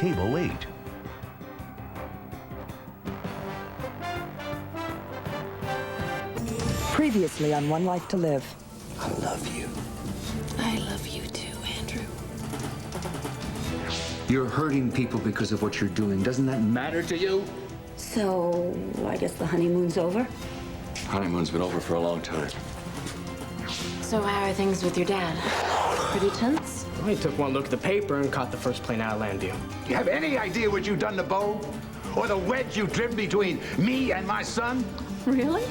Cable 8. Previously on One Life to Live. I love you. I love you too, Andrew. You're hurting people because of what you're doing. Doesn't that matter to you? So, I guess the honeymoon's over? Honeymoon's been over for a long time. So how are things with your dad? Pretty tense? Well, he took one look at the paper and caught the first plane out of Landview. You have any idea what you've done to Bo? Or the wedge you've driven between me and my son? Really?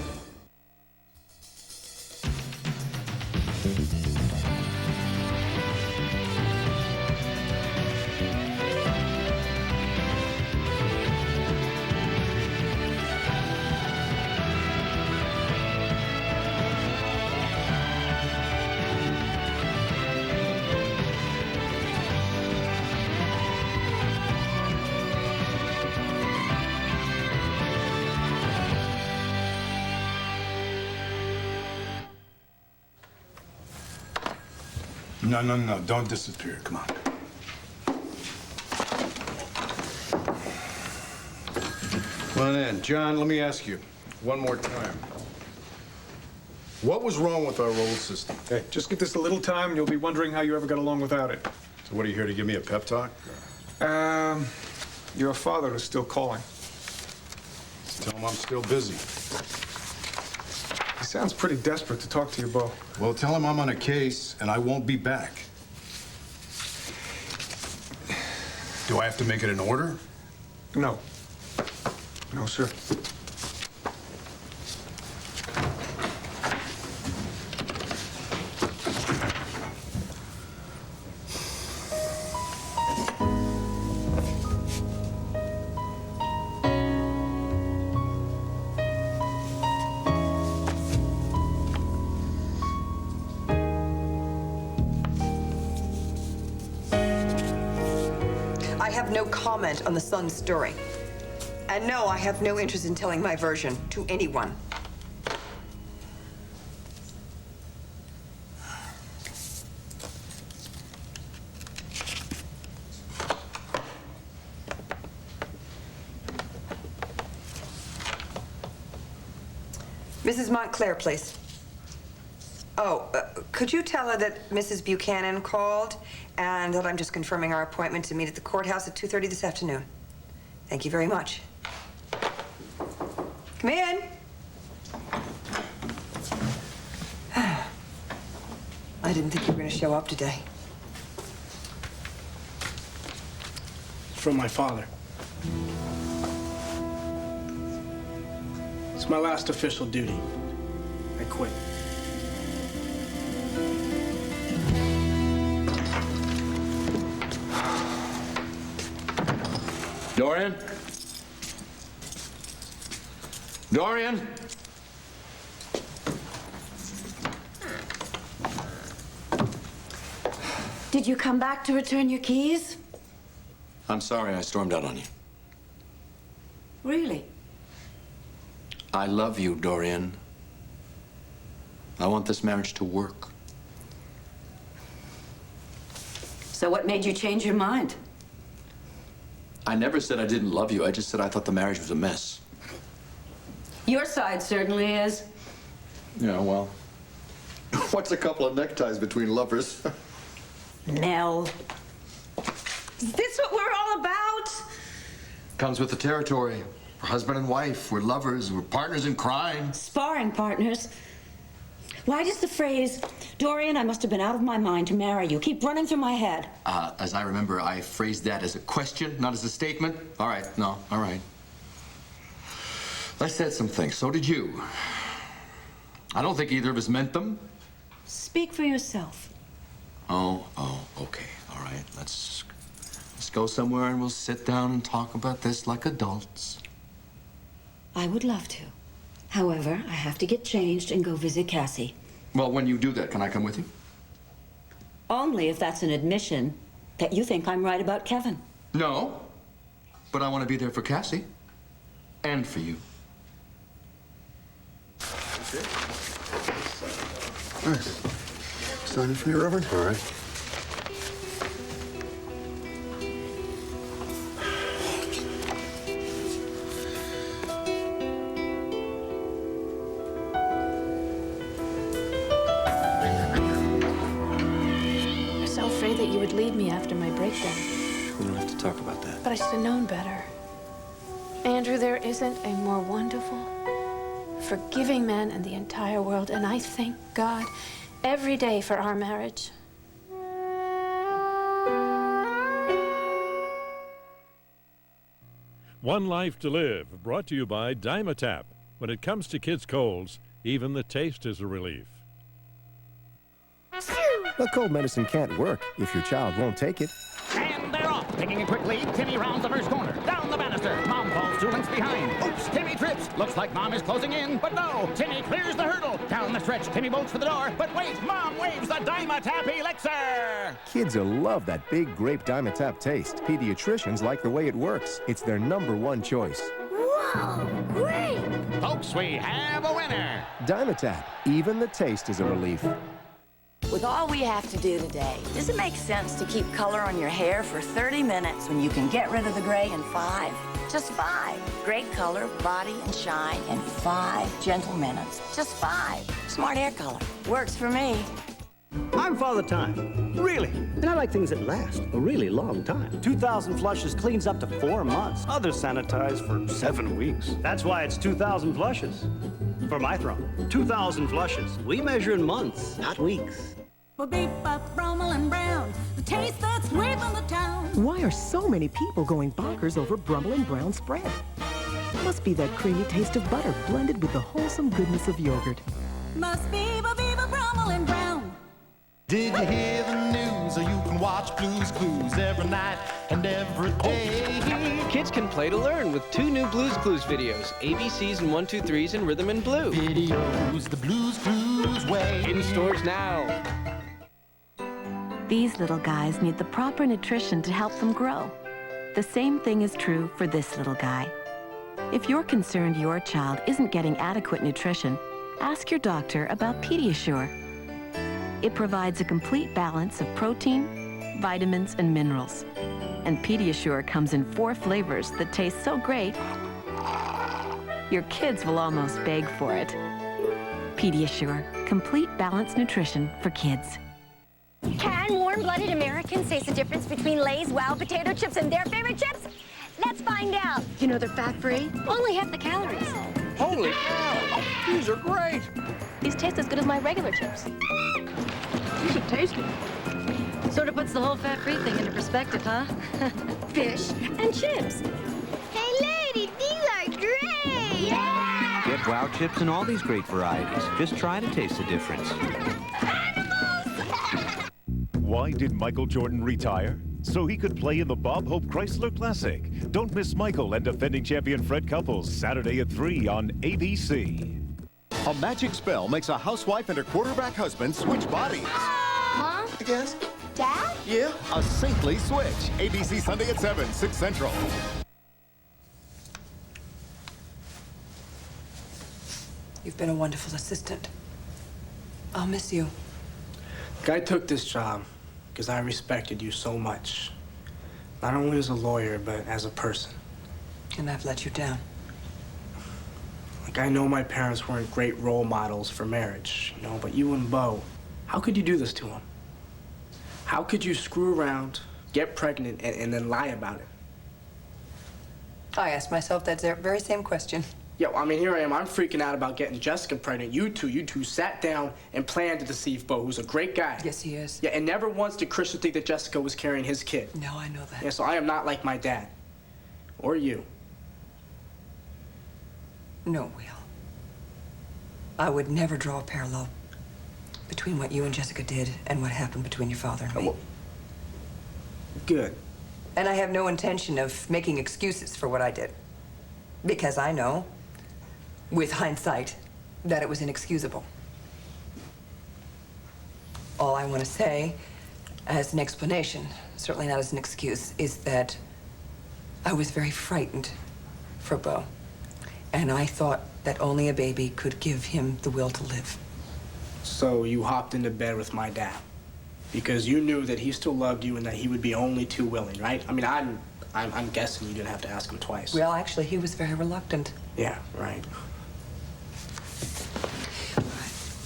No, don't disappear. Come on. Come on in. John, let me ask you one more time. What was wrong with our old system? Hey, just give this a little time and you'll be wondering how you ever got along without it. So what, are you here to give me a pep talk? Your father is still calling. Tell him I'm still busy. He sounds pretty desperate to talk to you, Bo. Well, tell him I'm on a case and I won't be back. Do I have to make it an order? No. No, sir. I have no comment on the son's story. And no, I have no interest in telling my version to anyone. Mrs. Montclair, please. Oh, could you tell her that Mrs. Buchanan called and that I'm just confirming our appointment to meet at the courthouse at 2:30 this afternoon? Thank you very much. Come in. I didn't think you were going to show up today. From my father. It's my last official duty. I quit. Dorian? Dorian? Did you come back to return your keys? I'm sorry I stormed out on you. Really? I love you, Dorian. I want this marriage to work. So what made you change your mind? I never said I didn't love you. I just said I thought the marriage was a mess. Your side certainly is. Yeah, well, what's a couple of neckties between lovers? Nell. Is this what we're all about? Comes with the territory. We're husband and wife. We're lovers. We're partners in crime. Sparring partners. Why does the phrase, Dorian, I must have been out of my mind to marry you, keep running through my head? As I remember, I phrased that as a question, not as a statement. All right, no, all right. I said some things. So did you. I don't think either of us meant them. Speak for yourself. Oh, okay. All right. Let's go somewhere and we'll sit down and talk about this like adults. I would love to. However, I have to get changed and go visit Cassie. Well, when you do that, can I come with you? Only if that's an admission that you think I'm right about Kevin. No, but I want to be there for Cassie and for you. Okay. All right. Sign in for me, Reverend. All right. would leave me after my breakdown. We don't have to talk about that. But I should have known better. Andrew, there isn't a more wonderful, forgiving man in the entire world, and I thank God every day for our marriage. One Life to Live, brought to you by Dymatap. When it comes to kids' colds, even the taste is a relief. The cold medicine can't work if your child won't take it. And they're off. Taking a quick lead, Timmy rounds the first corner. Down the banister. Mom falls 2 lengths behind. Oops, Timmy trips. Looks like Mom is closing in, but no. Timmy clears the hurdle. Down the stretch, Timmy bolts for the door. But wait, Mom waves the Dymatap Elixir. Kids will love that big grape Dymatap taste. Pediatricians like the way it works. It's their #1 choice. Wow, great. Folks, we have a winner. Dymatap. Even the taste is a relief. With all we have to do today, does it make sense to keep color on your hair for 30 minutes when you can get rid of the gray in 5? Just 5. Great color, body, and shine in 5 gentle minutes. Just 5. Smart hair color. Works for me. I'm Father Time. Really. And I like things that last a really long time. 2,000 flushes cleans up to 4 months. Others sanitize for 7 weeks. That's why it's 2,000 flushes. For my throne, 2,000 flushes. We measure in months, not weeks. For beef, Brummel, and Brown, the taste that's sweeping the town. Why are so many people going bonkers over Brummel and Brown spread? Must be that creamy taste of butter blended with the wholesome goodness of yogurt. Must be Viva Brummel and Brown. Did you hear the news? Or you can watch Blue's Clues every night and every day. Kids can play to learn with 2 new Blue's Clues videos, ABCs and 1, 2, 3s in Rhythm and Blue. Videos the Blue's Clues way. In stores now. These little guys need the proper nutrition to help them grow. The same thing is true for this little guy. If you're concerned your child isn't getting adequate nutrition, ask your doctor about Pediasure. It provides a complete balance of protein, vitamins, and minerals. And Pediasure comes in 4 flavors that taste so great, your kids will almost beg for it. Pediasure, complete balanced nutrition for kids. Can warm-blooded Americans taste the difference between Lay's Wild Potato Chips and their favorite chips? Let's find out. You know they're fat-free, only half the calories. Holy cow! These are great! These taste as good as my regular chips. You should taste it. Sort of puts the whole fat-free thing into perspective, huh? Fish and chips. Hey, ladies, these are great! Yeah! Get Wow Chips in all these great varieties. Just try to taste the difference. Why did Michael Jordan retire? So he could play in the Bob Hope Chrysler Classic. Don't miss Michael and defending champion Fred Couples Saturday at 3 on ABC. A magic spell makes a housewife and her quarterback husband switch bodies. Mom? Yes? Dad? Yeah? A saintly switch. ABC Sunday at 7, 6 Central. You've been a wonderful assistant. I'll miss you. I took this job because I respected you so much. Not only as a lawyer, but as a person. And I've let you down. Like, I know my parents weren't great role models for marriage, you know, but you and Bo, how could you do this to him? How could you screw around, get pregnant, and then lie about it? I asked myself that very same question. Yeah, I mean, here I am. I'm freaking out about getting Jessica pregnant. You two sat down and planned to deceive Bo, who's a great guy. Yes, he is. Yeah, and never once did Christian think that Jessica was carrying his kid. No, I know that. Yeah, so I am not like my dad. Or you. No, Will. I would never draw a parallel between what you and Jessica did and what happened between your father and me. Well, good. And I have no intention of making excuses for what I did. Because I know, with hindsight, that it was inexcusable. All I want to say, as an explanation, certainly not as an excuse, is that I was very frightened for Bo. And I thought that only a baby could give him the will to live. So you hopped into bed with my dad because you knew that he still loved you and that he would be only too willing, right? I mean, I'm guessing you didn't have to ask him twice. Well, actually, he was very reluctant. Yeah, right.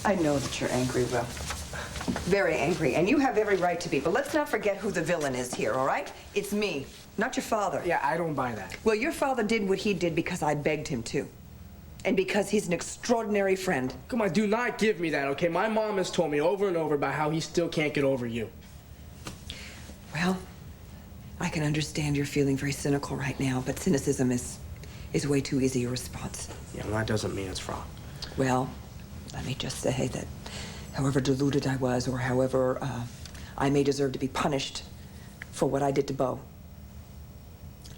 I know that you're angry, Will. Very angry, and you have every right to be. But let's not forget who the villain is here, all right? It's me, not your father. Yeah, I don't buy that. Well, your father did what he did because I begged him to. And because he's an extraordinary friend. Come on, do not give me that, okay? My mom has told me over and over about how he still can't get over you. Well, I can understand you're feeling very cynical right now, but cynicism is way too easy a response. Yeah, well, that doesn't mean it's wrong. Well, let me just say that however deluded I was, or however I may deserve to be punished for what I did to Bo,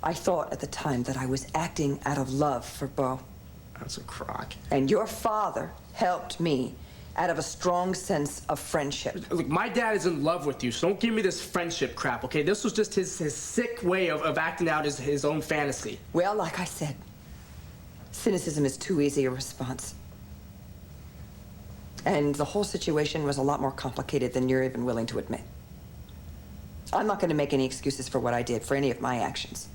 I thought at the time that I was acting out of love for Bo. That's a crock. And your father helped me out of a strong sense of friendship. Look, my dad is in love with you, so don't give me this friendship crap, okay? This was just his sick way of acting out his own fantasy. Well, like I said, cynicism is too easy a response. And the whole situation was a lot more complicated than you're even willing to admit. I'm not going to make any excuses for what I did, for any of my actions.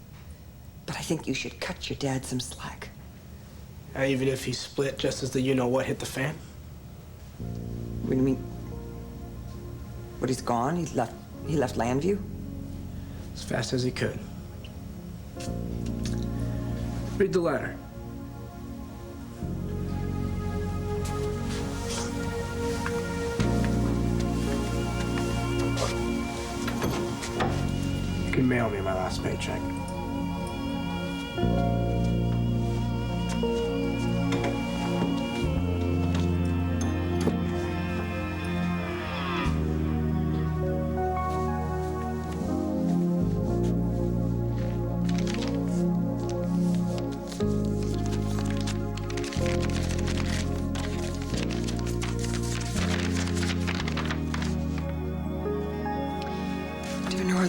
But I think you should cut your dad some slack. Even if he split just as the you-know-what hit the fan? What do you mean? What, he's gone? He left Landview? As fast as he could. Read the letter. You can mail me my last paycheck.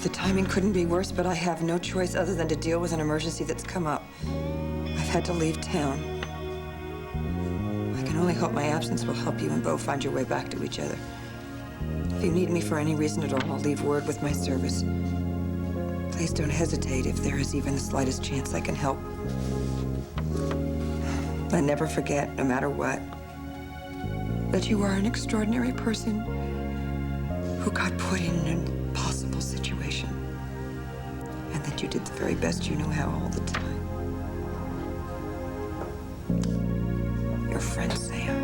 The timing couldn't be worse, but I have no choice other than to deal with an emergency that's come up. I've had to leave town. I can only hope my absence will help you and Bo find your way back to each other. If you need me for any reason at all, I'll leave word with my service. Please don't hesitate if there is even the slightest chance I can help. And never forget, no matter what, that you are an extraordinary person who got put in an impossible situation, and that you did the very best you knew how all the time. Your friend, Sam.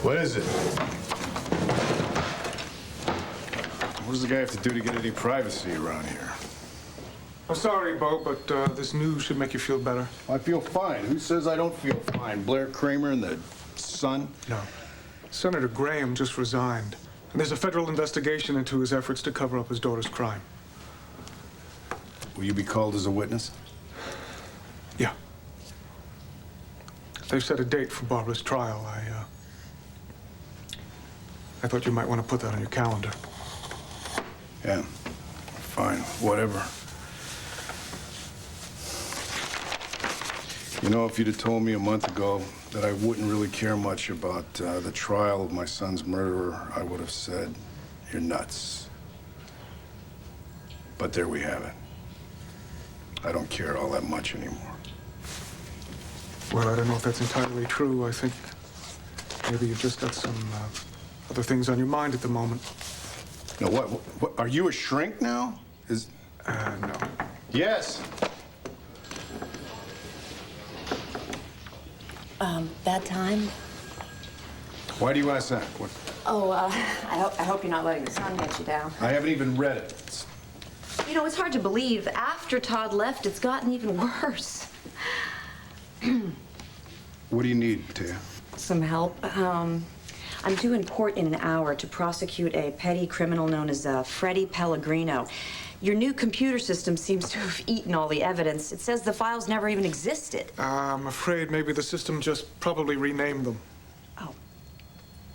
What is it? What does the guy have to do to get any privacy around here? I'm sorry, Bo, but this news should make you feel better. I feel fine. Who says I don't feel fine? Blair Kramer and the Sun? No. Senator Graham just resigned. And there's a federal investigation into his efforts to cover up his daughter's crime. Will you be called as a witness? Yeah. They've set a date for Barbara's trial. I thought you might want to put that on your calendar. Yeah. Fine. Whatever. You know, if you'd have told me a month ago that I wouldn't really care much about the trial of my son's murderer, I would have said, you're nuts. But there we have it. I don't care all that much anymore. Well, I don't know if that's entirely true. I think maybe you've just got some other things on your mind at the moment. No, what? Are you a shrink now? No. Yes. Bad time? Why do you ask that? What? Oh, I hope you're not letting the sun get you down. I haven't even read it. You know, it's hard to believe. After Todd left, it's gotten even worse. What do you need, Tia? Some help. I'm due in court in an hour to prosecute a petty criminal known as Freddie Pellegrino. Your new computer system seems to have eaten all the evidence. It says the files never even existed. I'm afraid maybe the system just probably renamed them. Oh.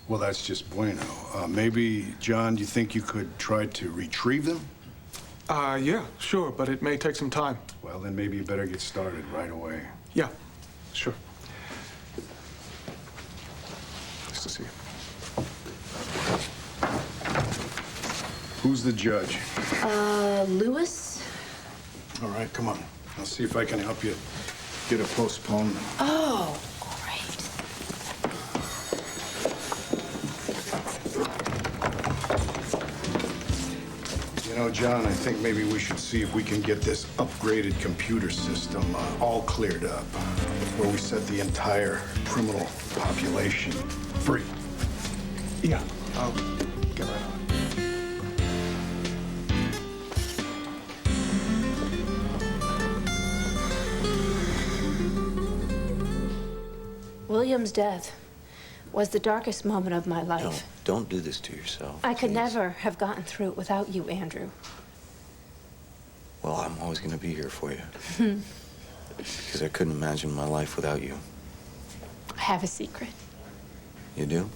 Well, that's just bueno. Maybe, John, do you think you could try to retrieve them? Yeah, sure, but it may take some time. Well, then maybe you better get started right away. Yeah, sure. Nice to see you. Who's the judge? Lewis? All right, come on. I'll see if I can help you get a postponement. Oh, great. You know, John, I think maybe we should see if we can get this upgraded computer system all cleared up before we set the entire criminal population free. Yeah, I'll get right on it. William's death was the darkest moment of my life. Don't do this to yourself. I could please. never have gotten through it without you, Andrew. Well, I'm always going to be here for you. Because I couldn't imagine my life without you. I have a secret. You do?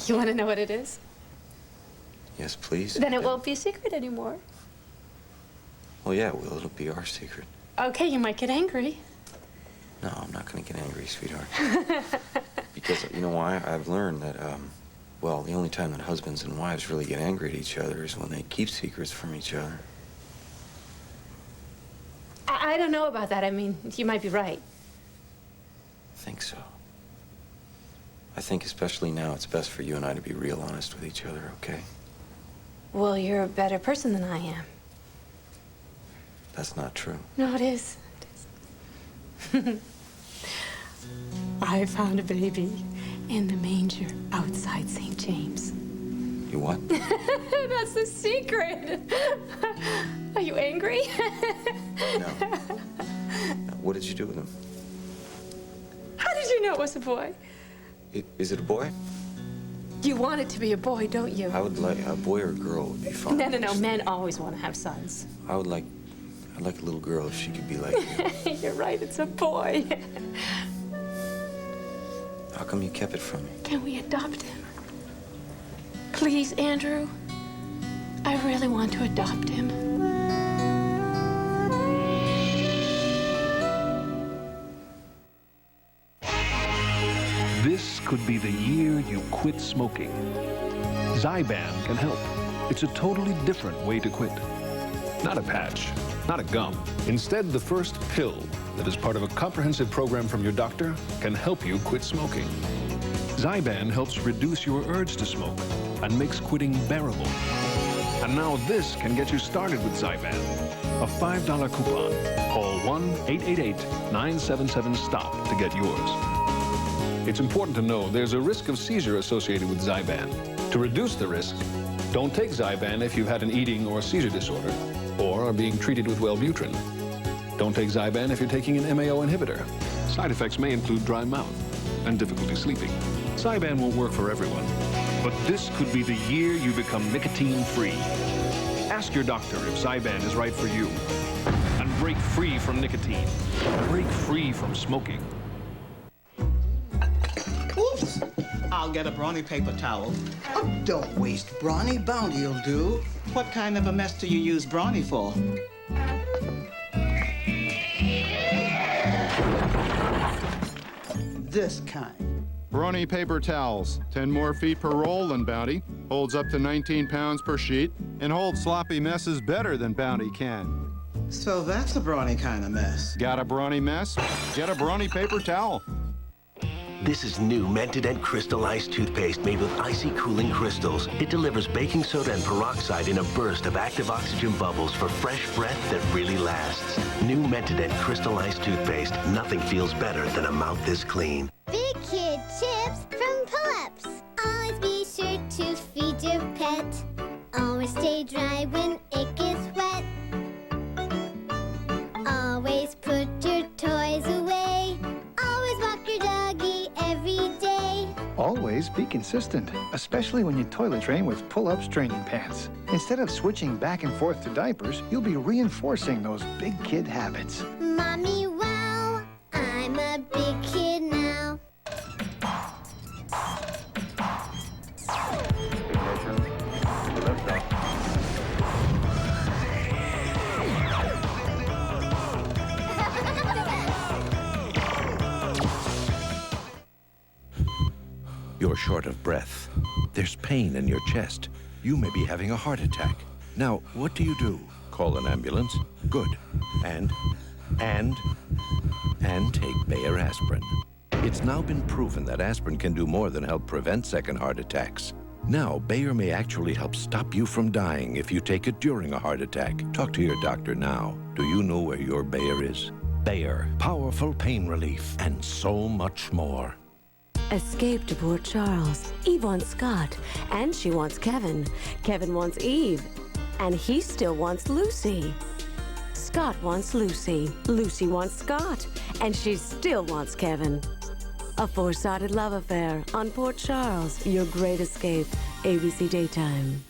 You want to know what it is? Yes, please. Then it won't be a secret anymore. Well, yeah, well, it'll be our secret. Okay, you might get angry. No, I'm not going to get angry, sweetheart. Because, you know why? I've learned that, well, the only time that husbands and wives really get angry at each other is when they keep secrets from each other. I don't know about that. I mean, you might be right. I think so. I think especially now it's best for you and I to be real honest with each other, okay? Well, you're a better person than I am. That's not true. No, it is. It is. I found a baby in the manger outside St. James. You what? That's the secret. Are you angry? No. What did you do with him? How did you know it was a boy? Is it a boy? You want it to be a boy, don't you? I would like a boy or a girl would be fine. No. Men always want to have sons. I'd like a little girl if she could be like you. You're right, it's a boy. How come you kept it from me? Can we adopt him? Please, Andrew. I really want to adopt him. This could be the year you quit smoking. Zyban can help. It's a totally different way to quit. Not a patch, not a gum. Instead, the first pill that is part of a comprehensive program from your doctor can help you quit smoking. Zyban helps reduce your urge to smoke and makes quitting bearable. And now this can get you started with Zyban. A $5 coupon. Call 1-888-977-STOP to get yours. It's important to know there's a risk of seizure associated with Zyban. To reduce the risk, don't take Zyban if you've had an eating or seizure disorder or are being treated with Wellbutrin. Don't take Zyban if you're taking an MAO inhibitor. Side effects may include dry mouth and difficulty sleeping. Zyban won't work for everyone, but this could be the year you become nicotine-free. Ask your doctor if Zyban is right for you. And break free from nicotine. Break free from smoking. Oops! I'll get a brawny paper towel. Oh, don't waste brawny. Bounty'll do. What kind of a mess do you use brawny for? This kind. Brawny paper towels, 10 more feet per roll than Bounty, holds up to 19 pounds per sheet, and holds sloppy messes better than Bounty can. So that's a brawny kind of mess. Got a brawny mess? Get a brawny paper towel. This is new Mentadent Crystal Ice toothpaste made with icy cooling crystals. It delivers baking soda and peroxide in a burst of active oxygen bubbles for fresh breath that really lasts. New Mentadent Crystal Ice toothpaste. Nothing feels better than a mouth this clean. Big Kid Chips from Pull-Ups. Always be sure to feed your pet. Always stay dry when it gets wet. Always put your toys away. Always walk your doggy every day. Always be consistent, especially when you toilet train with Pull-Ups training pants. Instead of switching back and forth to diapers, you'll be reinforcing those big kid habits. Mommy, wow, I'm a big kid now. You're short of breath. There's pain in your chest. You may be having a heart attack. Now, what do? call an ambulance. Good. And take Bayer aspirin. It's now been proven that aspirin can do more than help prevent second heart attacks. Now, Bayer may actually help stop you from dying if you take it during a heart attack. Talk to your doctor now. Do you know where your Bayer is? Bayer, powerful pain relief, and so much more. Escape to Port Charles. Eve wants Scott, and she wants Kevin. Kevin wants Eve, and he still wants Lucy. Scott wants Lucy. Lucy wants Scott, and she still wants Kevin. A four-sided love affair on Port Charles. Your great escape. ABC Daytime.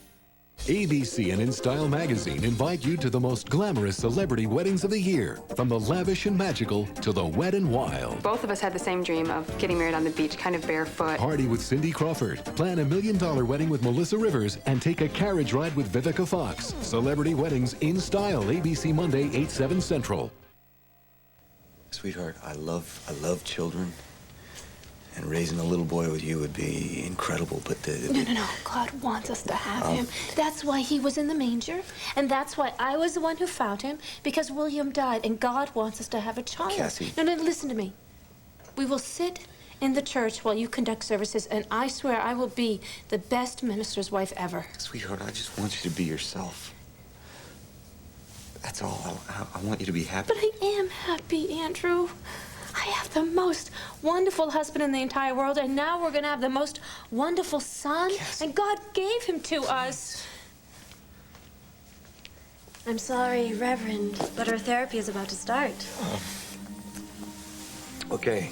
ABC and InStyle magazine invite you to the most glamorous celebrity weddings of the year. From the lavish and magical to the wet and wild. Both of us had the same dream of getting married on the beach, kind of barefoot. Party with Cindy Crawford. Plan $1 million wedding with Melissa Rivers and take a carriage ride with Vivica Fox. Celebrity weddings in style. ABC Monday, 8/7 Central. Sweetheart, I love children. And raising a little boy with you would be incredible, but No. God wants us to have him. That's why he was in the manger. And that's why I was the one who found him. Because William died, and God wants us to have a child. Cassie. No, listen to me. We will sit in the church while you conduct services, and I swear I will be the best minister's wife ever. Sweetheart, I just want you to be yourself. That's all. I want you to be happy. But I am happy, Andrew. I have the most wonderful husband in the entire world, and now we're going to have the most wonderful son, and God gave him to us. I'm sorry, Reverend, but our therapy is about to start. Okay.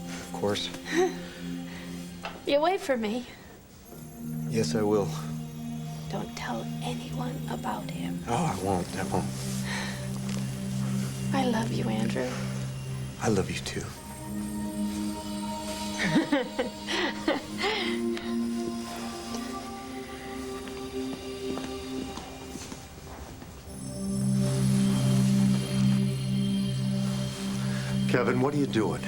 Of course. You wait for me. Yes, I will. Don't tell anyone about him. Oh, I won't. I love you, Andrew. I love you too. Kevin, what are you doing?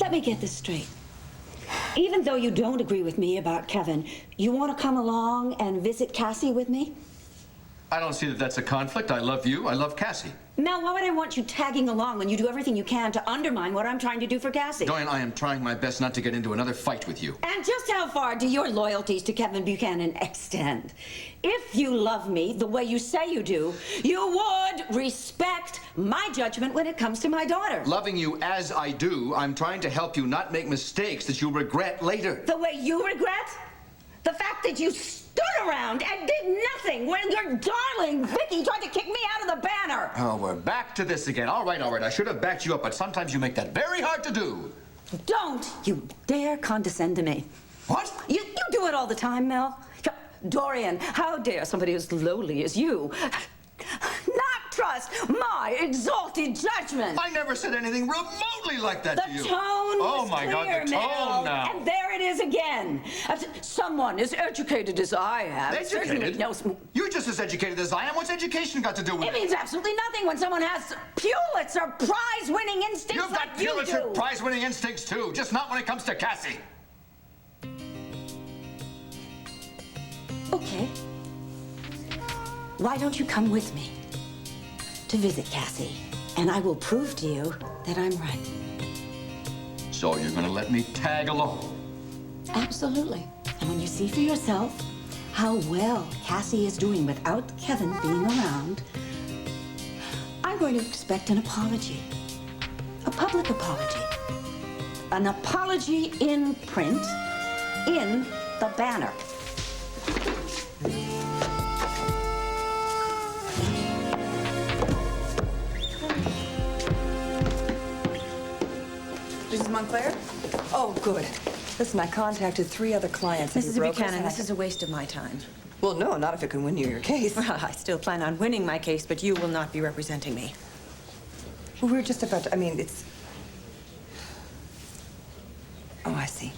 Let me get this straight. Even though you don't agree with me about Kevin, you want to come along and visit Cassie with me? I don't see that that's a conflict. I love you. I love Cassie. Mel, why would I want you tagging along when you do everything you can to undermine what I'm trying to do for Cassie? Joanne, I am trying my best not to get into another fight with you. And just how far do your loyalties to Kevin Buchanan extend? If you love me the way you say you do, you would respect my judgment when it comes to my daughter. Loving you as I do, I'm trying to help you not make mistakes that you'll regret later. The way you regret? The fact that you stood around and did nothing when your darling Vicky tried to kick me out of the banner. Oh, we're back to this again. All right. I should have backed you up, but sometimes you make that very hard to do. Don't you dare condescend to me. What? You do it all the time, Mel. Dorian, how dare somebody as lowly as you not trust my exalted judgment? I never said anything remotely like that to you. The tone was my God, clear, the tone Mel. now. And there it is again. Someone as educated as I am certainly Educated? knows. You're just as educated as I am. What's education got to do with It it? means absolutely nothing when someone has Pulitzer Prize-winning instincts You've got like you Pulitzer do. Prize-winning instincts, too. Just not when it comes to Cassie. Okay. Why don't you come with me to visit Cassie? And I will prove to you that I'm right. So you're going to let me tag along? Absolutely. And when you see for yourself how well Cassie is doing without Kevin being around, I'm going to expect an apology. A public apology. An apology in print, in the banner. Mrs. Montclair? Oh, good. Listen, I contacted 3 other clients. Mrs. Buchanan, this is a waste of my time. Well, no, not if it can win you your case. Well, I still plan on winning my case, but you will not be representing me. Well, we were just about to, I mean, it's... Oh, I see.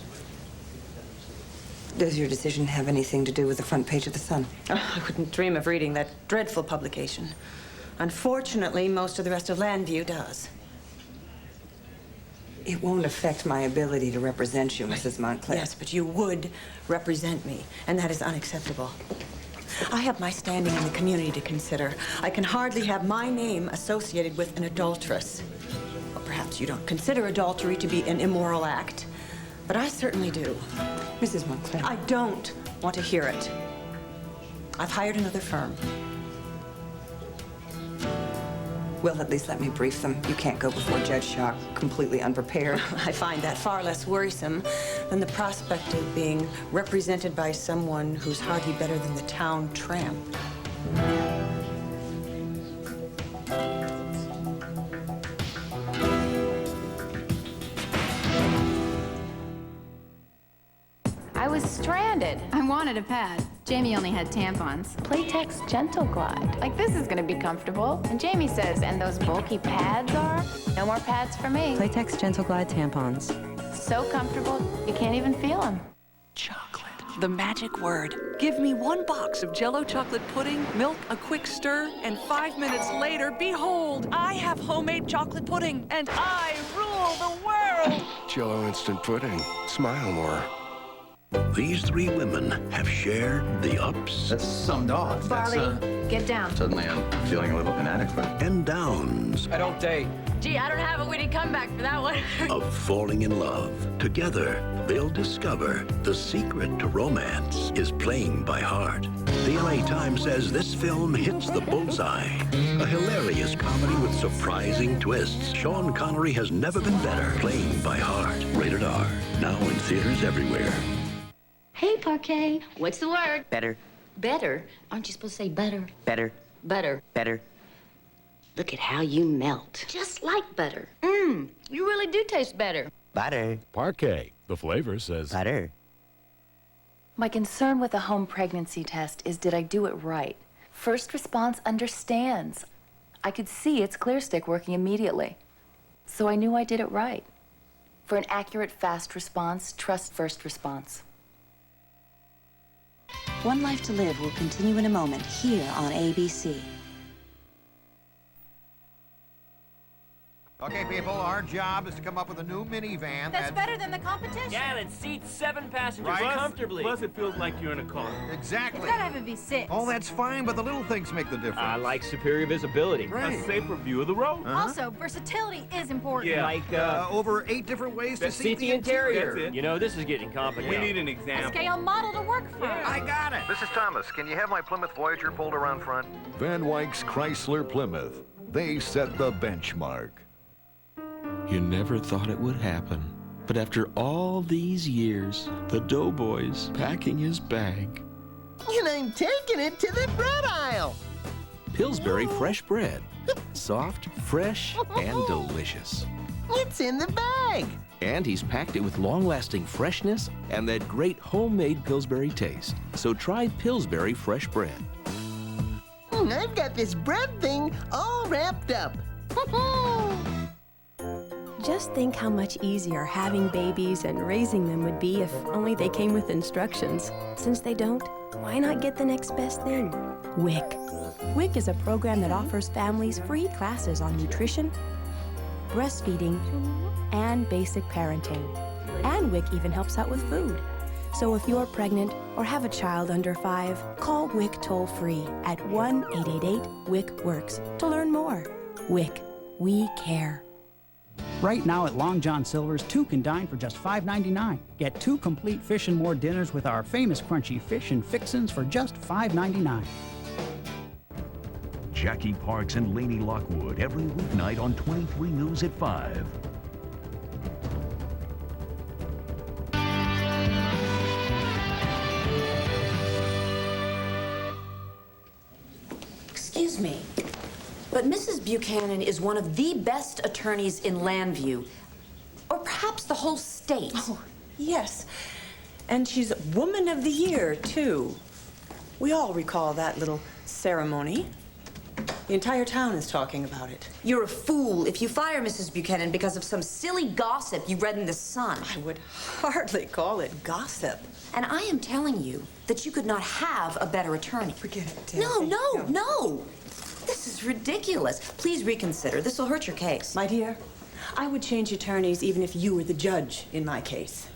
Does your decision have anything to do with the front page of the Sun? Oh, I wouldn't dream of reading that dreadful publication. Unfortunately, most of the rest of Landview does. It won't affect my ability to represent you, Mrs. Montclair. Yes, but you would represent me, and that is unacceptable. I have my standing in the community to consider. I can hardly have my name associated with an adulteress. Well, perhaps you don't consider adultery to be an immoral act, but I certainly do. Mrs. Montclair. I don't want to hear it. I've hired another firm. Well, at least let me brief them. You can't go before Judge Shaw completely unprepared. I find that far less worrisome than the prospect of being represented by someone who's hardly better than the town tramp. I was stranded. I wanted a pad. Jamie only had tampons. Playtex Gentle Glide. Like, this is gonna be comfortable. And Jamie says, and those bulky pads are? No more pads for me. Playtex Gentle Glide tampons. So comfortable, you can't even feel them. The magic word. Give me 1 box of Jell-O chocolate pudding, milk, a quick stir, and 5 minutes later, behold, I have homemade chocolate pudding, and I rule the world! Jell-O instant pudding. Smile more. These 3 women have shared the ups. That's some dogs. Barley, get down. Suddenly I'm feeling a little inadequate. And downs I don't date. Gee, I don't have a witty comeback for that one. of falling in love. Together, they'll discover the secret to romance is playing by heart. The LA Times says this film hits the bullseye. A hilarious comedy with surprising twists. Sean Connery has never been better. Playing by heart. Rated R. Now in theaters everywhere. Hey, Parquet. What's the word? Better. Better? Aren't you supposed to say butter? Better. Butter. Better. Look at how you melt. Just like butter. Mmm, you really do taste better. Butter. Parquet. The flavor says Butter. My concern with a home pregnancy test is, did I do it right? First Response understands. I could see its clear stick working immediately. So I knew I did it right. For an accurate, fast response, trust First Response. One Life to Live will continue in a moment here on ABC. Okay, people, our job is to come up with a new minivan That's better than the competition. Yeah, that seats 7 passengers Right? comfortably. Plus, it feels like you're in a car. Exactly. It's gotta have a V6. Oh, that's fine, but the little things make the difference. I like superior visibility. Right. A safer view of the road. Also, versatility is important. Yeah, like, over 8 different ways to seat the interior. That's it. You know, this is getting complicated. We need an A example. scale model to work from. I got it. Mrs. Thomas, can you have my Plymouth Voyager pulled around front? Van Wyck's Chrysler Plymouth. They set the benchmark. You never thought it would happen. But after all these years, the doughboy's packing his bag. And I'm taking it to the bread aisle. Pillsbury fresh bread. Soft, fresh, and delicious. It's in the bag. And he's packed it with long-lasting freshness and that great homemade Pillsbury taste. So try Pillsbury fresh bread. I've got this bread thing all wrapped up. Just think how much easier having babies and raising them would be if only they came with instructions. Since they don't, why not get the next best thing? WIC. WIC is a program that offers families free classes on nutrition, breastfeeding, and basic parenting. And WIC even helps out with food. So if you're pregnant or have a child under 5, call WIC toll-free at 1-888-WIC-WORKS to learn more. WIC. We care. Right now at Long John Silver's, 2 can dine for just $5.99. Get 2 complete Fish and More dinners with our famous crunchy fish and fixins for just $5.99. Jackie Parks and Lainey Lockwood every weeknight on 23 News at 5. Excuse me, but Mrs. Buchanan is one of the best attorneys in Landview, or perhaps the whole state. Oh, yes. And she's Woman of the Year, too. We all recall that little ceremony. The entire town is talking about it. You're a fool if you fire Mrs. Buchanan because of some silly gossip you read in the Sun. I would hardly call it gossip. And I am telling you that you could not have a better attorney. Forget it, No. This is ridiculous. Please reconsider. This will hurt your case. My dear, I would change attorneys even if you were the judge in my case.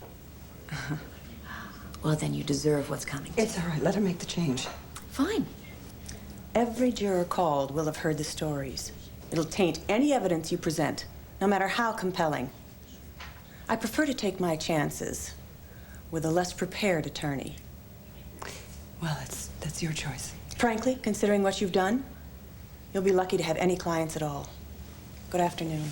Well, then you deserve what's coming. It's all right. Let her make the change. Fine. Every juror called will have heard the stories. It'll taint any evidence you present, no matter how compelling. I prefer to take my chances with a less prepared attorney. Well, that's your choice. Frankly, considering what you've done, you'll be lucky to have any clients at all. Good afternoon.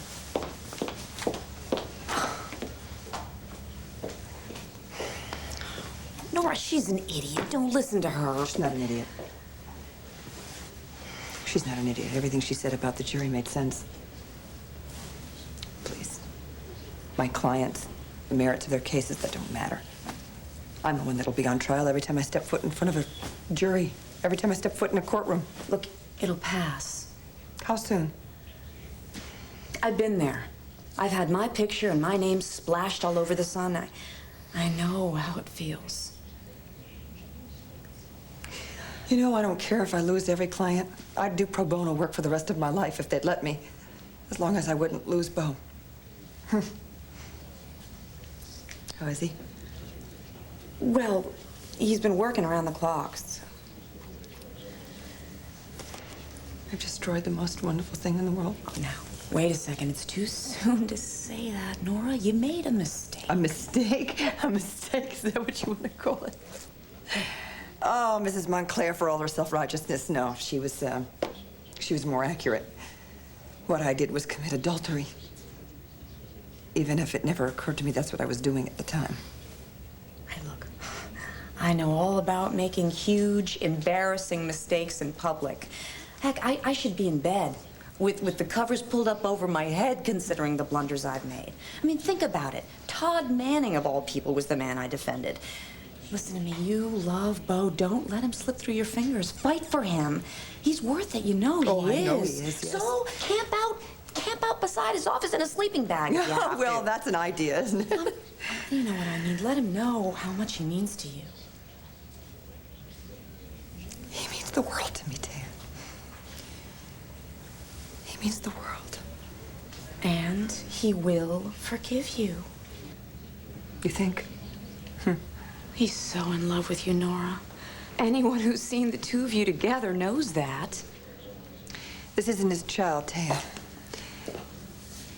Nora, she's an idiot. Don't listen to her. She's not an idiot. She's not an idiot. Everything she said about the jury made sense. Please. My clients, the merits of their cases, that don't matter. I'm the one that'll be on trial every time I step foot in front of a jury. Every time I step foot in a courtroom. Look, it'll pass. How soon? I've been there. I've had my picture and my name splashed all over the sun. I know how it feels. You know, I don't care if I lose every client. I'd do pro bono work for the rest of my life if they'd let me. As long as I wouldn't lose Bo. How is he? Well, he's been working around the clocks. I've destroyed the most wonderful thing in the world. Oh, now, wait a second. It's too soon to say that, Nora. You made a mistake. A mistake? A mistake? Is that what you want to call it? Oh, Mrs. Montclair, for all her self-righteousness, no, she was more accurate. What I did was commit adultery. Even if it never occurred to me that's what I was doing at the time. Hey, look, I know all about making huge, embarrassing mistakes in public. Heck, I should be in bed with the covers pulled up over my head considering the blunders I've made. I mean, think about it. Todd Manning, of all people, was the man I defended. Listen to me, you love Bo. Don't let him slip through your fingers. Fight for him. He's worth it, you know he is. Oh, I know he is, yes. So, camp out beside his office in a sleeping bag. if you have Well, to. that's an idea, isn't it? You know what I mean. Let him know how much he means to you. He means the world to me, Taya. He means the world. And he will forgive you. You think? He's so in love with you, Nora. Anyone who's seen the two of you together knows that. This isn't his child, Taya.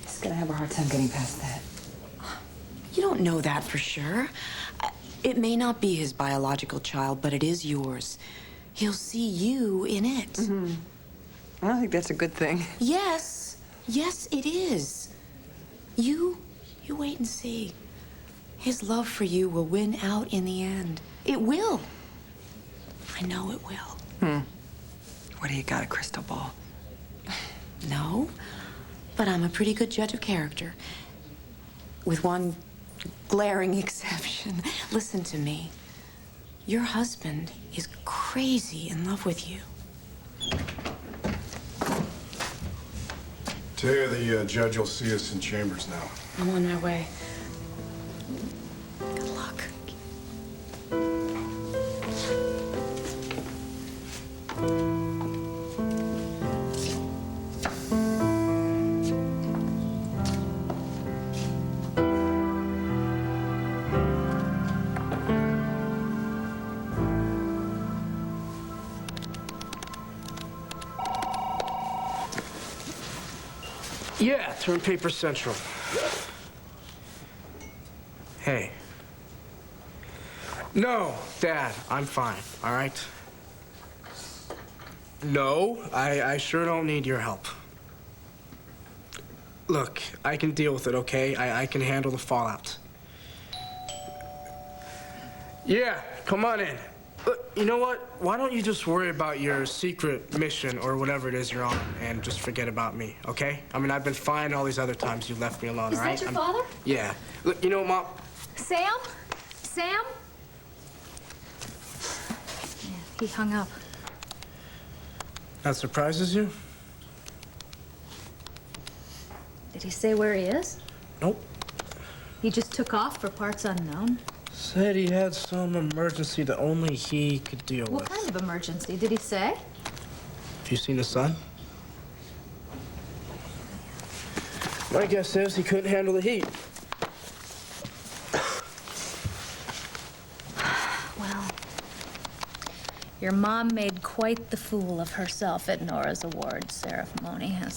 He's gonna have a hard time getting past that. You don't know that for sure. It may not be his biological child, but it is yours. He'll see you in it. Mm-hmm. I don't think that's a good thing. Yes. Yes, it is. You wait and see. His love for you will win out in the end. It will. I know it will. What do you got, a crystal ball? No, but I'm a pretty good judge of character. With one glaring exception. Listen to me. Your husband is crazy in love with you. Taya, the judge will see us in chambers now. I'm on my way. Good luck. Yeah, turn paper central. Hey. No, Dad, I'm fine, all right? No, I sure don't need your help. Look, I can deal with it, okay? I can handle the fallout. Yeah, come on in. Look, you know what? Why don't you just worry about your secret mission or whatever it is you're on and just forget about me, okay? I mean, I've been fine all these other times you left me alone, Is all right? that your father? Yeah. Look, you know what, Mom? Sam? Sam? Yeah, he hung up. That surprises you? Did he say where he is? Nope. He just took off for parts unknown? Said he had some emergency that only he could deal What with. kind of emergency? Did he say? Have you seen his son? My guess is he couldn't handle the heat. Well, Your mom made quite the fool of herself at Nora's award ceremony. Well,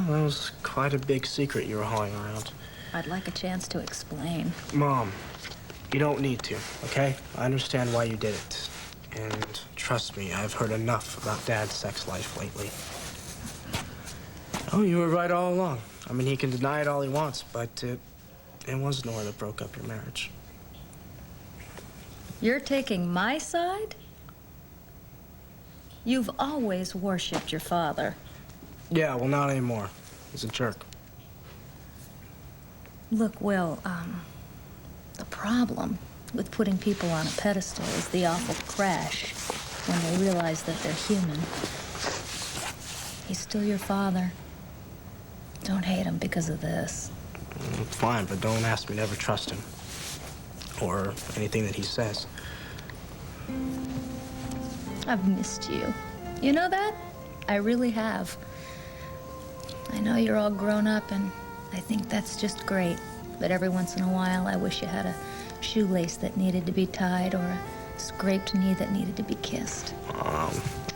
that was quite a big secret you were hauling around. I'd like a chance to explain. Mom, you don't need to, okay? I understand why you did it. And trust me, I've heard enough about Dad's sex life lately. Oh, you were right all along. I mean, he can deny it all he wants, but it was Nora that broke up your marriage. You're taking my side? You've always worshipped your father. Yeah, well, not anymore. He's a jerk. Look, Will, the problem with putting people on a pedestal is the awful crash when they realize that they're human. He's still your father. Don't hate him because of this. Fine, but don't ask me to ever trust him. Or anything that he says. I've missed you. You know that? I really have. I know you're all grown up, and I think that's just great. But every once in a while, I wish you had a shoelace that needed to be tied or a scraped knee that needed to be kissed.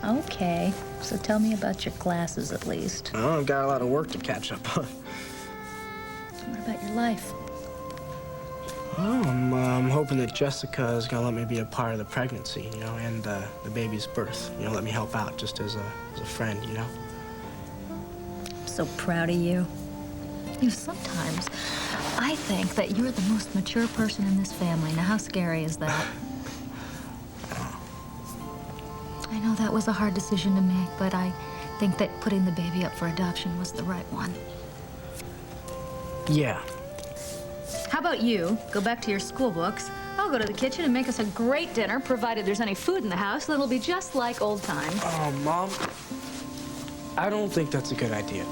Okay, so tell me about your classes at least. I've got a lot of work to catch up on. What about your life? Oh, I'm hoping that Jessica is gonna let me be a part of the pregnancy, you know, and the baby's birth. You know, let me help out just as a friend, you know? I'm so proud of you. You know, sometimes I think that you're the most mature person in this family. Now, how scary is that? I know that was a hard decision to make, but I think that putting the baby up for adoption was the right one. Yeah. How about you go back to your school books? I'll go to the kitchen and make us a great dinner, provided there's any food in the house. It'll be just like old times. Oh, Mom, I don't think that's a good idea.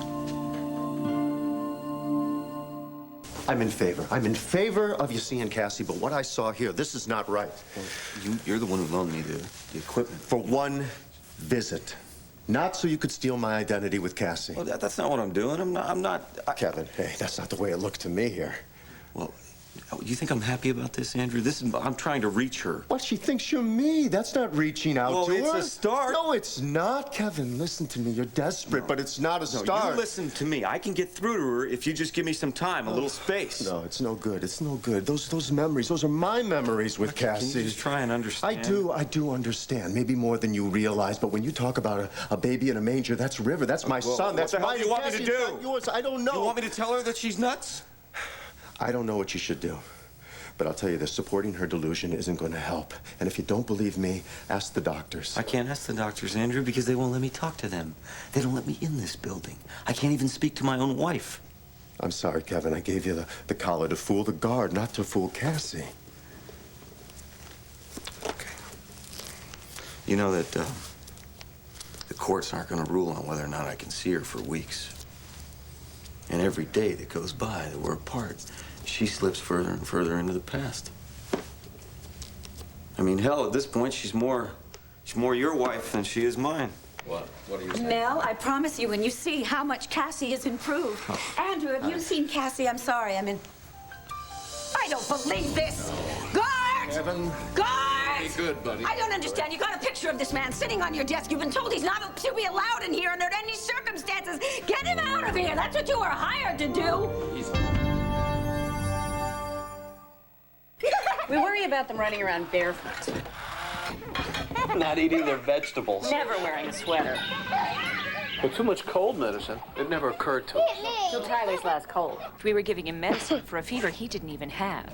I'm in favor. I'm in favor of you seeing Cassie, but what I saw here, this is not right. Well, you're the one who loaned me the equipment. For one visit. Not so you could steal my identity with Cassie. Well, that's not what I'm doing. I'm not... Kevin, hey, that's not the way it looked to me here. Well, you think I'm happy about this, Andrew? I'm trying to reach her. What, she thinks you're me. That's not reaching out to her. Well, it's a start. No, it's not. Kevin, listen to me. You're desperate, but it's not a start. You listen to me. I can get through to her if you just give me some time, a little space. No, it's no good. It's no good. Those memories, those are my memories with Cassie. Can you just try and understand? I do understand. Maybe more than you realize, but when you talk about a baby in a manger, that's River. That's my son. That's what the hell mine. do you want me to do? Not yours. I don't know. You want me to tell her that she's nuts? I don't know what you should do. But I'll tell you this, supporting her delusion isn't going to help. And if you don't believe me, ask the doctors. I can't ask the doctors, Andrew, because they won't let me talk to them. They don't let me in this building. I can't even speak to my own wife. I'm sorry, Kevin. I gave you the collar to fool the guard, not to fool Cassie. Okay. You know that the courts aren't going to rule on whether or not I can see her for weeks. And every day that goes by that we're apart, she slips further and further into the past. I mean, hell, at this point, she's more your wife than she is mine. What? What are you saying? Mel, I promise you, when you see how much Cassie has improved. Andrew, have you seen Cassie? I'm sorry, I don't believe this. Guard! Kevin. Guard! Be good, buddy. I don't understand. You got a picture of this man sitting on your desk. You've been told he's not to be allowed in here under any circumstances. Get him out of here. That's what you were hired to do. We worry about them running around barefoot. Not eating their vegetables. Never wearing a sweater. But too much cold medicine. It never occurred to us. Till Tyler's last cold. We were giving him medicine for a fever he didn't even have.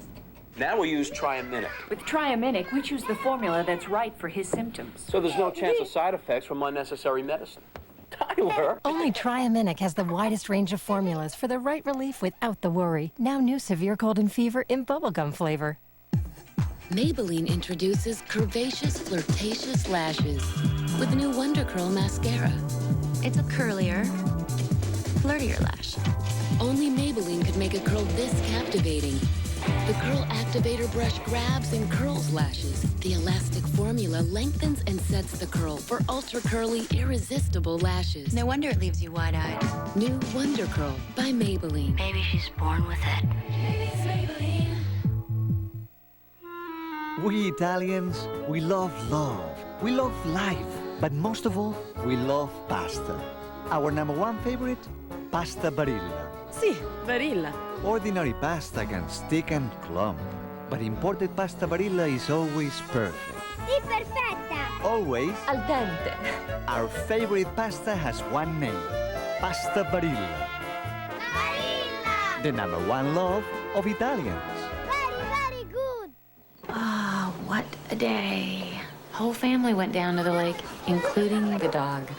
Now we use Triaminic. With Triaminic, we choose the formula that's right for his symptoms. So there's no chance of side effects from unnecessary medicine. Tyler! Only Triaminic has the widest range of formulas for the right relief without the worry. Now new severe cold and fever in bubblegum flavor. Maybelline introduces curvaceous, flirtatious lashes with the new Wonder Curl mascara. It's a curlier, flirtier lash. Only Maybelline could make a curl this captivating. The Curl Activator brush grabs and curls lashes. The elastic formula lengthens and sets the curl for ultra curly, irresistible lashes. No wonder it leaves you wide-eyed. New Wonder Curl by Maybelline. Maybe she's born with it. We Italians, we love love. We love life. But most of all, we love pasta. Our #1 favorite? Pasta Barilla. Sì, Barilla. Ordinary pasta can stick and clump. But imported pasta Barilla is always perfect. Sì, perfetta! Always. Al dente. Our favorite pasta has one name. Pasta Barilla. Barilla! The #1 love of Italians. Very, very good! Ah, what a day. Whole family went down to the lake, including the dog.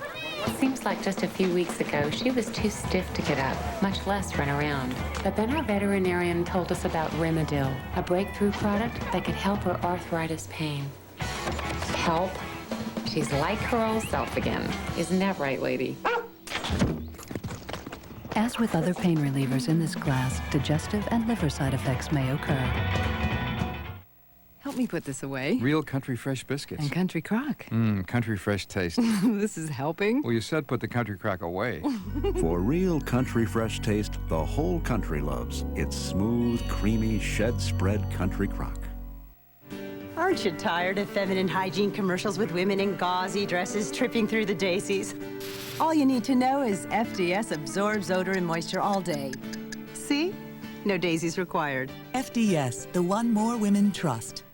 It seems like just a few weeks ago, she was too stiff to get up, much less run around. But then our veterinarian told us about Rimadyl, a breakthrough product that could help her arthritis pain. Help? She's like her old self again. Isn't that right, lady? As with other pain relievers in this class, digestive and liver side effects may occur. Help me put this away. Real Country Fresh biscuits. And Country Crock. Country Fresh taste. This is helping. Well, you said put the Country Crock away. For real country fresh taste, the whole country loves. It's smooth, creamy, shed-spread Country Crock. Aren't you tired of feminine hygiene commercials with women in gauzy dresses tripping through the daisies? All you need to know is FDS absorbs odor and moisture all day. See? No daisies required. FDS, the one more women trust.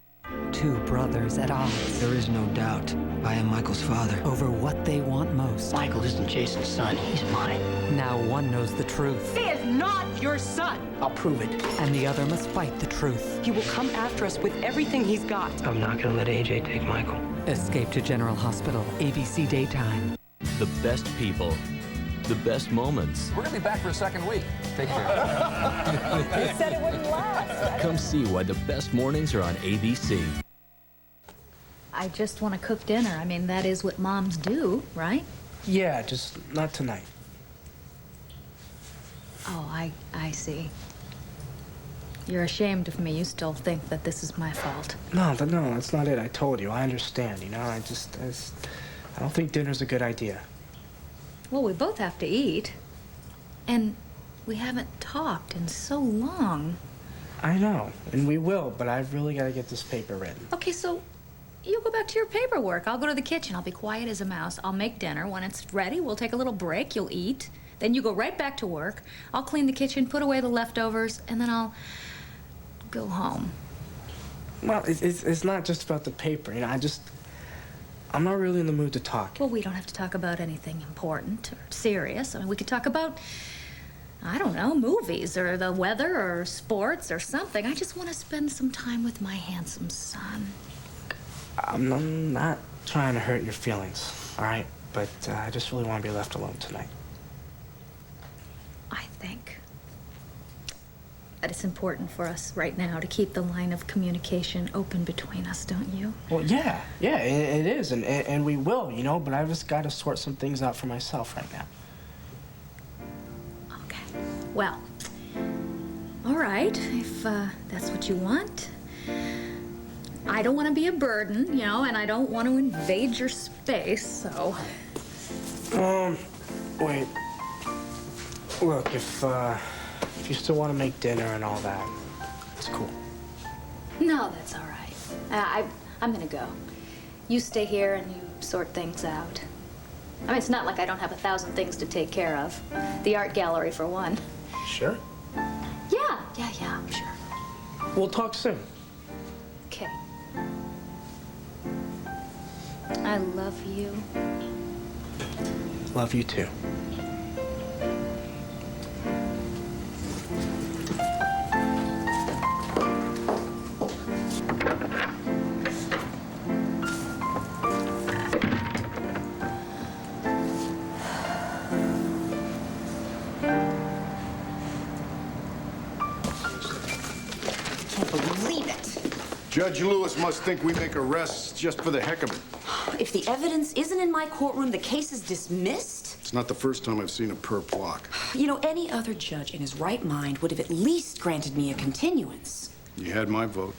Two brothers at odds. There is no doubt. I am Michael's father. Over what they want most. Michael isn't Jason's son. He's mine. Now one knows the truth. He is not your son! I'll prove it. And the other must fight the truth. He will come after us with everything he's got. I'm not gonna let AJ take Michael. Escape to General Hospital, ABC Daytime. The best people. The best moments. We're gonna be back for a second week. Take care. He said it wouldn't last. Come see why the best mornings are on ABC. I just want to cook dinner. I mean, that is what moms do, right? Yeah, just not tonight. Oh, I see. You're ashamed of me. You still think that this is my fault. No, that's not it. I told you. I understand, you know? I don't think dinner's a good idea. Well, we both have to eat. And we haven't talked in so long. I know, and we will, but I've really got to get this paper written. Okay, so you go back to your paperwork. I'll go to the kitchen. I'll be quiet as a mouse. I'll make dinner. When it's ready, we'll take a little break. You'll eat. Then you go right back to work. I'll clean the kitchen, put away the leftovers, and then I'll go home. Well, it's not just about the paper, you know? I'm not really in the mood to talk. Well, we don't have to talk about anything important or serious. I mean, we could talk about, I don't know, movies or the weather or sports or something. I just want to spend some time with my handsome son. I'm not trying to hurt your feelings, all right? But I just really want to be left alone tonight. I think that it's important for us right now to keep the line of communication open between us, don't you? Well, yeah, it is, and we will, you know, but I've just got to sort some things out for myself right now. Okay. Well, all right, if that's what you want. I don't want to be a burden, you know, and I don't want to invade your space, so... Wait. Look, if you still want to make dinner and all that, it's cool. No, that's all right. I'm gonna go. You stay here and you sort things out. I mean, it's not like I don't have 1,000 things to take care of. The art gallery, for one. Sure? Yeah, I'm sure. We'll talk soon. Okay. I love you. Love you too. Believe it. Judge Lewis must think we make arrests just for the heck of it. If the evidence isn't in my courtroom, the case is dismissed? It's not the first time I've seen a perp walk. You know, any other judge in his right mind would have at least granted me a continuance. You had my vote.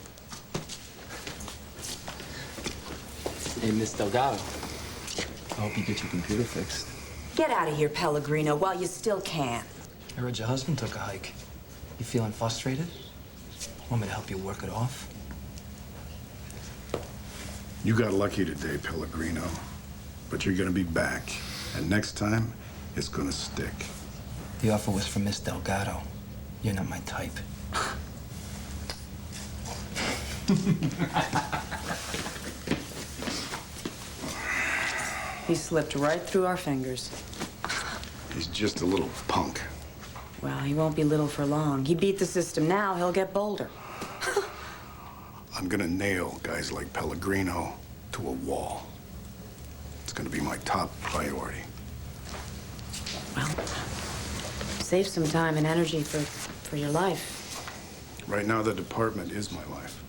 Hey, Miss Delgado. I hope you get your computer fixed. Get out of here, Pellegrino, while you still can. I heard your husband took a hike. You feeling frustrated? Want me to help you work it off? You got lucky today, Pellegrino. But you're gonna be back. And next time, it's gonna stick. The offer was for Miss Delgado. You're not my type. He slipped right through our fingers. He's just a little punk. Well, he won't be little for long. He beat the system now, he'll get bolder. I'm gonna nail guys like Pellegrino to a wall. It's gonna be my top priority. Well, save some time and energy for your life. Right now, the department is my life.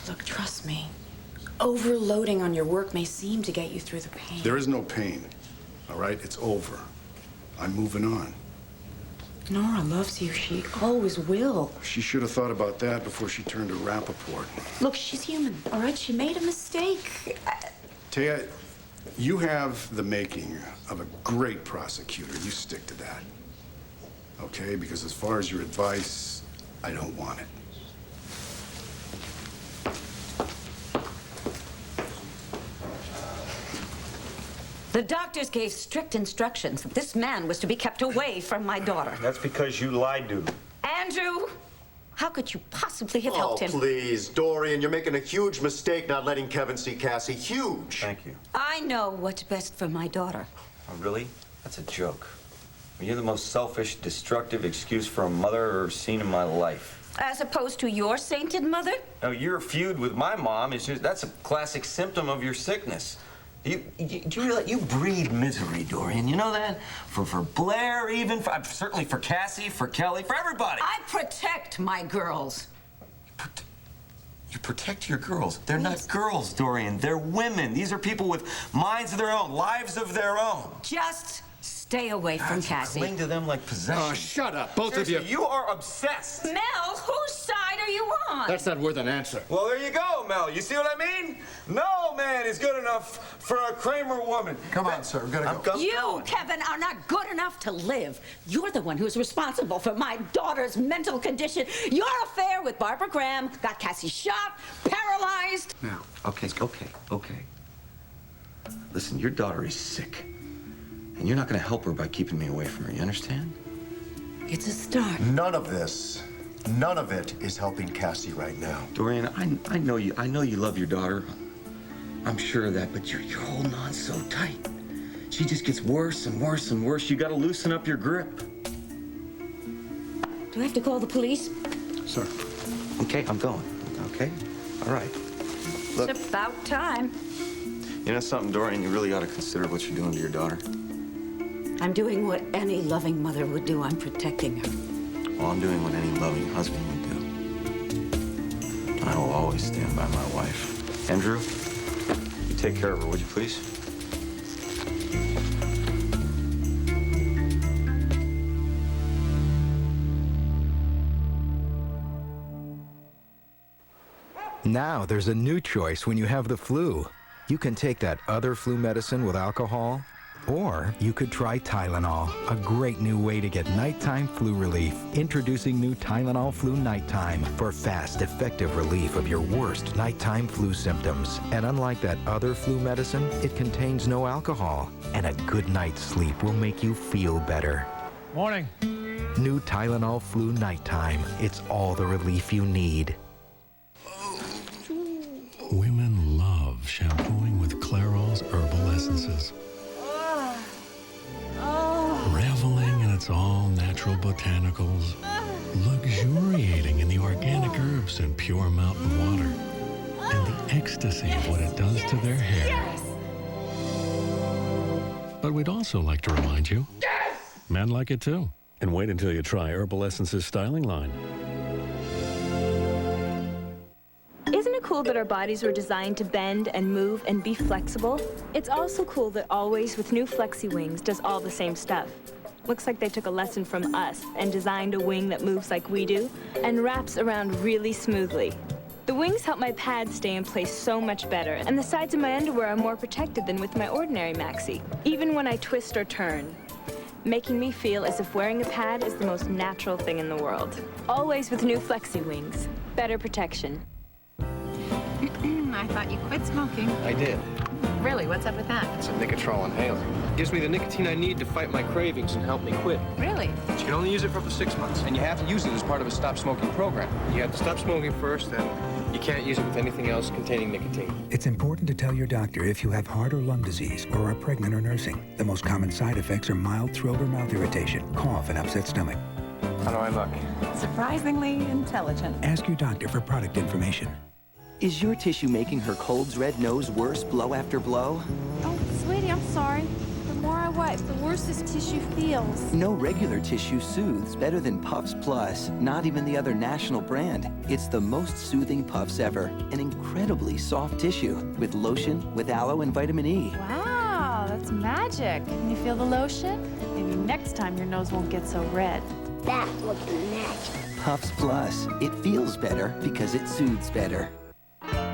Look, trust me. Overloading on your work may seem to get you through the pain. There is no pain, all right? It's over. I'm moving on. Nora loves you. She always will. She should have thought about that before she turned to Rappaport. Look, she's human, all right? She made a mistake. Taya, you have the making of a great prosecutor. You stick to that, okay? Because as far as your advice, I don't want it. The doctors gave strict instructions that this man was to be kept away from my daughter. That's because you lied to him. Andrew, how could you possibly have helped him? Oh, please, Dorian, you're making a huge mistake not letting Kevin see Cassie. Huge. Thank you. I know what's best for my daughter. Oh, really? That's a joke. You're the most selfish, destructive excuse for a mother I've seen in my life. As opposed to your sainted mother? Now, your feud with my mom that's a classic symptom of your sickness. Do you realize you breed misery, Dorian? You know that? For Blair, even certainly for Cassie, for Kelly, for everybody. I protect my girls. You protect your girls. They're not girls, Dorian. They're women. These are people with minds of their own, lives of their own. Just stay away from Cassie. Cling to them like possession. Oh, shut up, both of you. You are obsessed. Mel, whose side are you on? That's not worth an answer. Well, there you go, Mel. You see what I mean? No man is good enough for a Kramer woman. Come on, sir. We gotta go. You, Kevin, are not good enough to live. You're the one who's responsible for my daughter's mental condition. Your affair with Barbara Graham got Cassie shot, paralyzed. Now, okay. Listen, your daughter is sick. And you're not going to help her by keeping me away from her. You understand? It's a start. None of it is helping Cassie right now. Dorian, I know you. I know you love your daughter. I'm sure of that, but you're holding on so tight. She just gets worse and worse and worse. You got to loosen up your grip. Do I have to call the police? Sir. Okay, I'm going. Okay? All right. Look, It's about time. you know something, Dorian? You really ought to consider what you're doing to your daughter. I'm doing what any loving mother would do. I'm protecting her. Well, I'm doing what any loving husband would do. I will always stand by my wife. Andrew, you take care of her, would you please? Now there's a new choice when you have the flu. You can take that other flu medicine with alcohol, or you could try Tylenol, a great new way to get nighttime flu relief. Introducing new Tylenol Flu Nighttime for fast, effective relief of your worst nighttime flu symptoms. And unlike that other flu medicine, it contains no alcohol. And a good night's sleep will make you feel better. Morning. New Tylenol Flu Nighttime. It's all the relief you need. Women love shampooing with Clairol's herbal essences. Reveling in its all-natural botanicals, luxuriating in the organic herbs and pure mountain water, and the ecstasy of what it does to their hair. But we'd also like to remind you, men like it too. And wait until you try Herbal Essence's styling line. Isn't it cool that our bodies were designed to bend and move and be flexible? It's also cool that Always with new Flexi Wings does all the same stuff. Looks like they took a lesson from us and designed a wing that moves like we do and wraps around really smoothly. The wings help my pads stay in place so much better, and the sides of my underwear are more protected than with my ordinary maxi, even when I twist or turn, making me feel as if wearing a pad is the most natural thing in the world. Always with new Flexi Wings. Better protection. I thought you quit smoking. I did. Really? What's up with that? It's a Nicotrol inhaler. It gives me the nicotine I need to fight my cravings and help me quit. Really? But you can only use it for up to 6 months, and you have to use it as part of a stop smoking program. You have to stop smoking first, then you can't use it with anything else containing nicotine. It's important to tell your doctor if you have heart or lung disease or are pregnant or nursing. The most common side effects are mild throat or mouth irritation, cough, and upset stomach. How do I look? Surprisingly intelligent. Ask your doctor for product information. Is your tissue making her cold's red nose worse blow after blow? Oh, sweetie, I'm sorry. The more I wipe, the worse this tissue feels. No regular tissue soothes better than Puffs Plus, not even the other national brand. It's the most soothing Puffs ever. An incredibly soft tissue with lotion, with aloe and vitamin E. Wow, that's magic. Can you feel the lotion? Maybe next time your nose won't get so red. That would be magic. Puffs Plus. It feels better because it soothes better.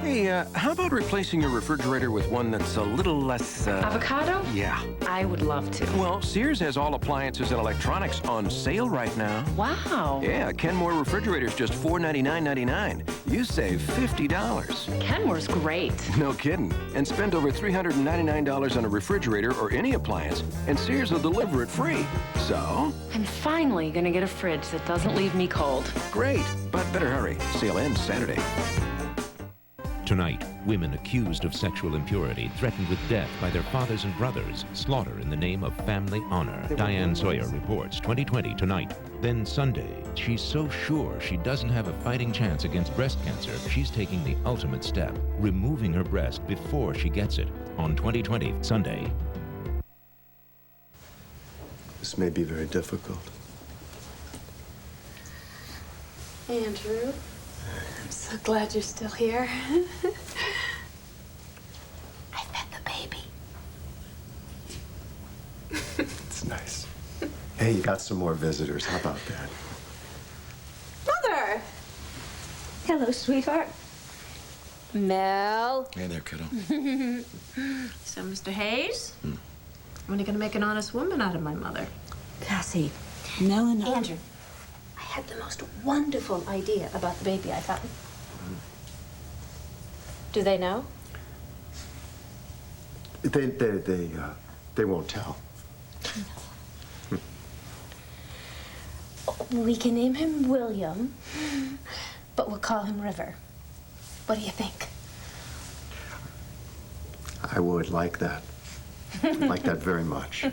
Hey, how about replacing your refrigerator with one that's a little less, Avocado? Yeah. I would love to. Well, Sears has all appliances and electronics on sale right now. Wow. Yeah, Kenmore refrigerator's just $499.99. You save $50. Kenmore's great. No kidding. And spend over $399 on a refrigerator or any appliance, and Sears will deliver it free. So? I'm finally gonna get a fridge that doesn't leave me cold. Great, but better hurry. Sale ends Saturday. Tonight, women accused of sexual impurity threatened with death by their fathers and brothers, slaughter in the name of family honor. Diane Sawyer reports 2020 tonight. Then Sunday, she's so sure she doesn't have a fighting chance against breast cancer, she's taking the ultimate step, removing her breast before she gets it. On 2020 Sunday. This may be very difficult. Andrew, I'm so glad you're still here. I fed the baby. It's nice. Hey, you got some more visitors. How about that? Mother! Hello, sweetheart. Mel. Hey there, kiddo. So, Mr. Hayes, when are you gonna make an honest woman out of my mother? Cassie, Mel and Andrew, I had the most wonderful idea about the baby I found. Do they know? They won't tell. We can name him William, but we'll call him River. What do you think? I would like that. Like that very much.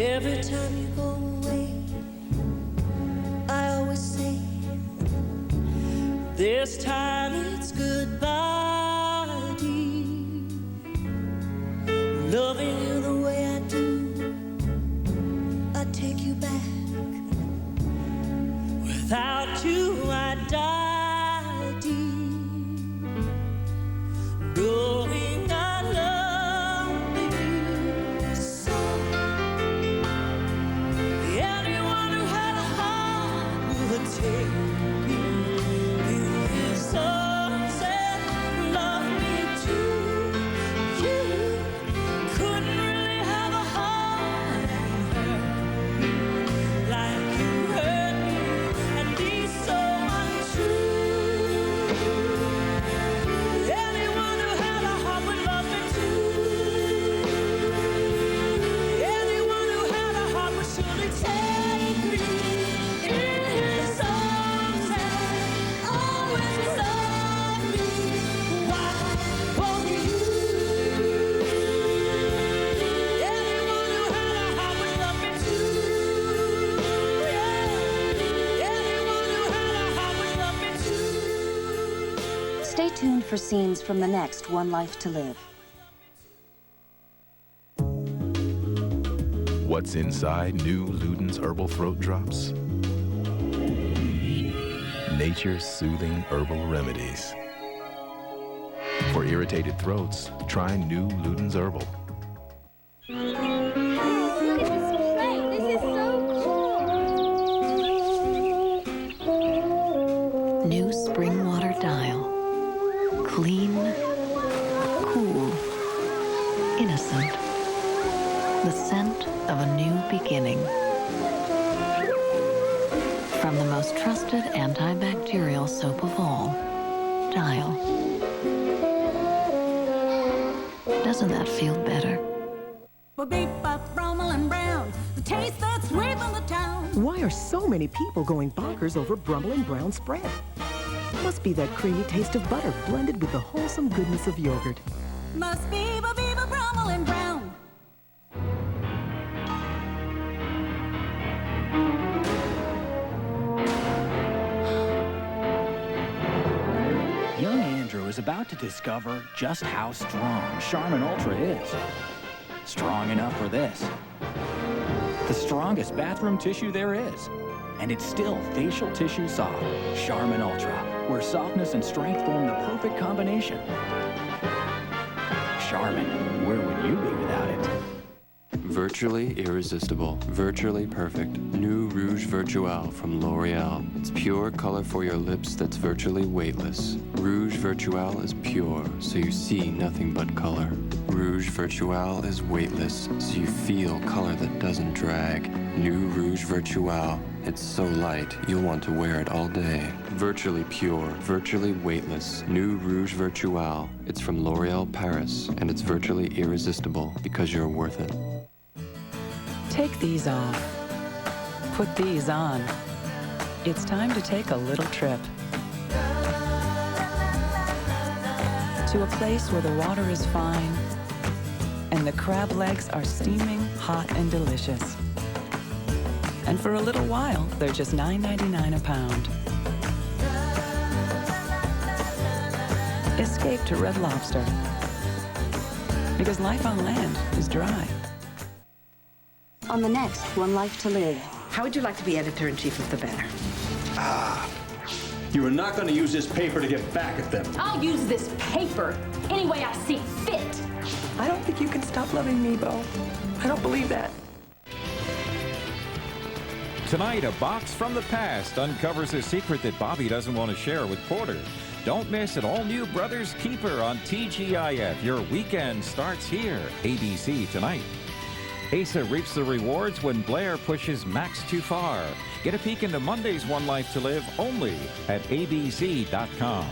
Every time you go away, I always say, this time it's goodbye, dear. Loving you the way I do, I take you back. Without you, I die, dear. Knowing I love you so. Anyone who had a heart would take you. You his arms and love me too. You couldn't really have a heart and hurt me like you hurt me and be so untrue. Anyone who had a heart would love me too. Anyone who had a heart would surely take me in his arms and always love me. Why won't you? Anyone who had a heart would love me too. Yeah. Anyone who had a heart would love me too. Stay tuned for scenes from the next One Life to Live. What's inside new Luden's Herbal Throat Drops? nature's soothing herbal remedies. For irritated throats, try new Luden's Herbal. Look at this plate. This is so cool. New spring water dial. Clean, cool, innocent. The scent of a new beginning. From the most trusted antibacterial soap of all, Dial. Doesn't that feel better? The taste that's sweeping the town. Why are so many people going bonkers over Brummel and Brown spread? Must be that creamy taste of butter blended with the wholesome goodness of yogurt. Must be Brummel and Brown. Young Andrew is about to discover just how strong Charmin Ultra is. Strong enough for this. The strongest bathroom tissue there is. And it's still facial tissue soft. Charmin Ultra, where softness and strength form the perfect combination. Charmin, where would you be without it? Virtually irresistible, virtually perfect. New Rouge Virtual from L'Oreal. It's pure color for your lips that's virtually weightless. Rouge Virtual is pure, so you see nothing but color. Rouge Virtual is weightless, so you feel color that doesn't drag. New Rouge Virtual. It's so light, you'll want to wear it all day. Virtually pure, virtually weightless. New Rouge Virtual. It's from L'Oreal Paris, and it's virtually irresistible because you're worth it. Take these off. Put these on. It's time to take a little trip. To a place where the water is fine and the crab legs are steaming, hot, and delicious. And for a little while, they're just $9.99 a pound. Escape to Red Lobster. Because life on land is dry. On the next One Life to Live. How would you like to be editor-in-chief of the Banner? You are not going to use this paper to get back at them. I'll use this paper any way I see fit. I don't think you can stop loving me, Bo. I don't believe that. Tonight, a box from the past uncovers a secret that Bobby doesn't want to share with Porter. Don't miss an all-new Brothers Keeper on TGIF. Your weekend starts here. ABC tonight. Asa reaps the rewards when Blair pushes Max too far. Get a peek into Monday's One Life to Live only at abc.com.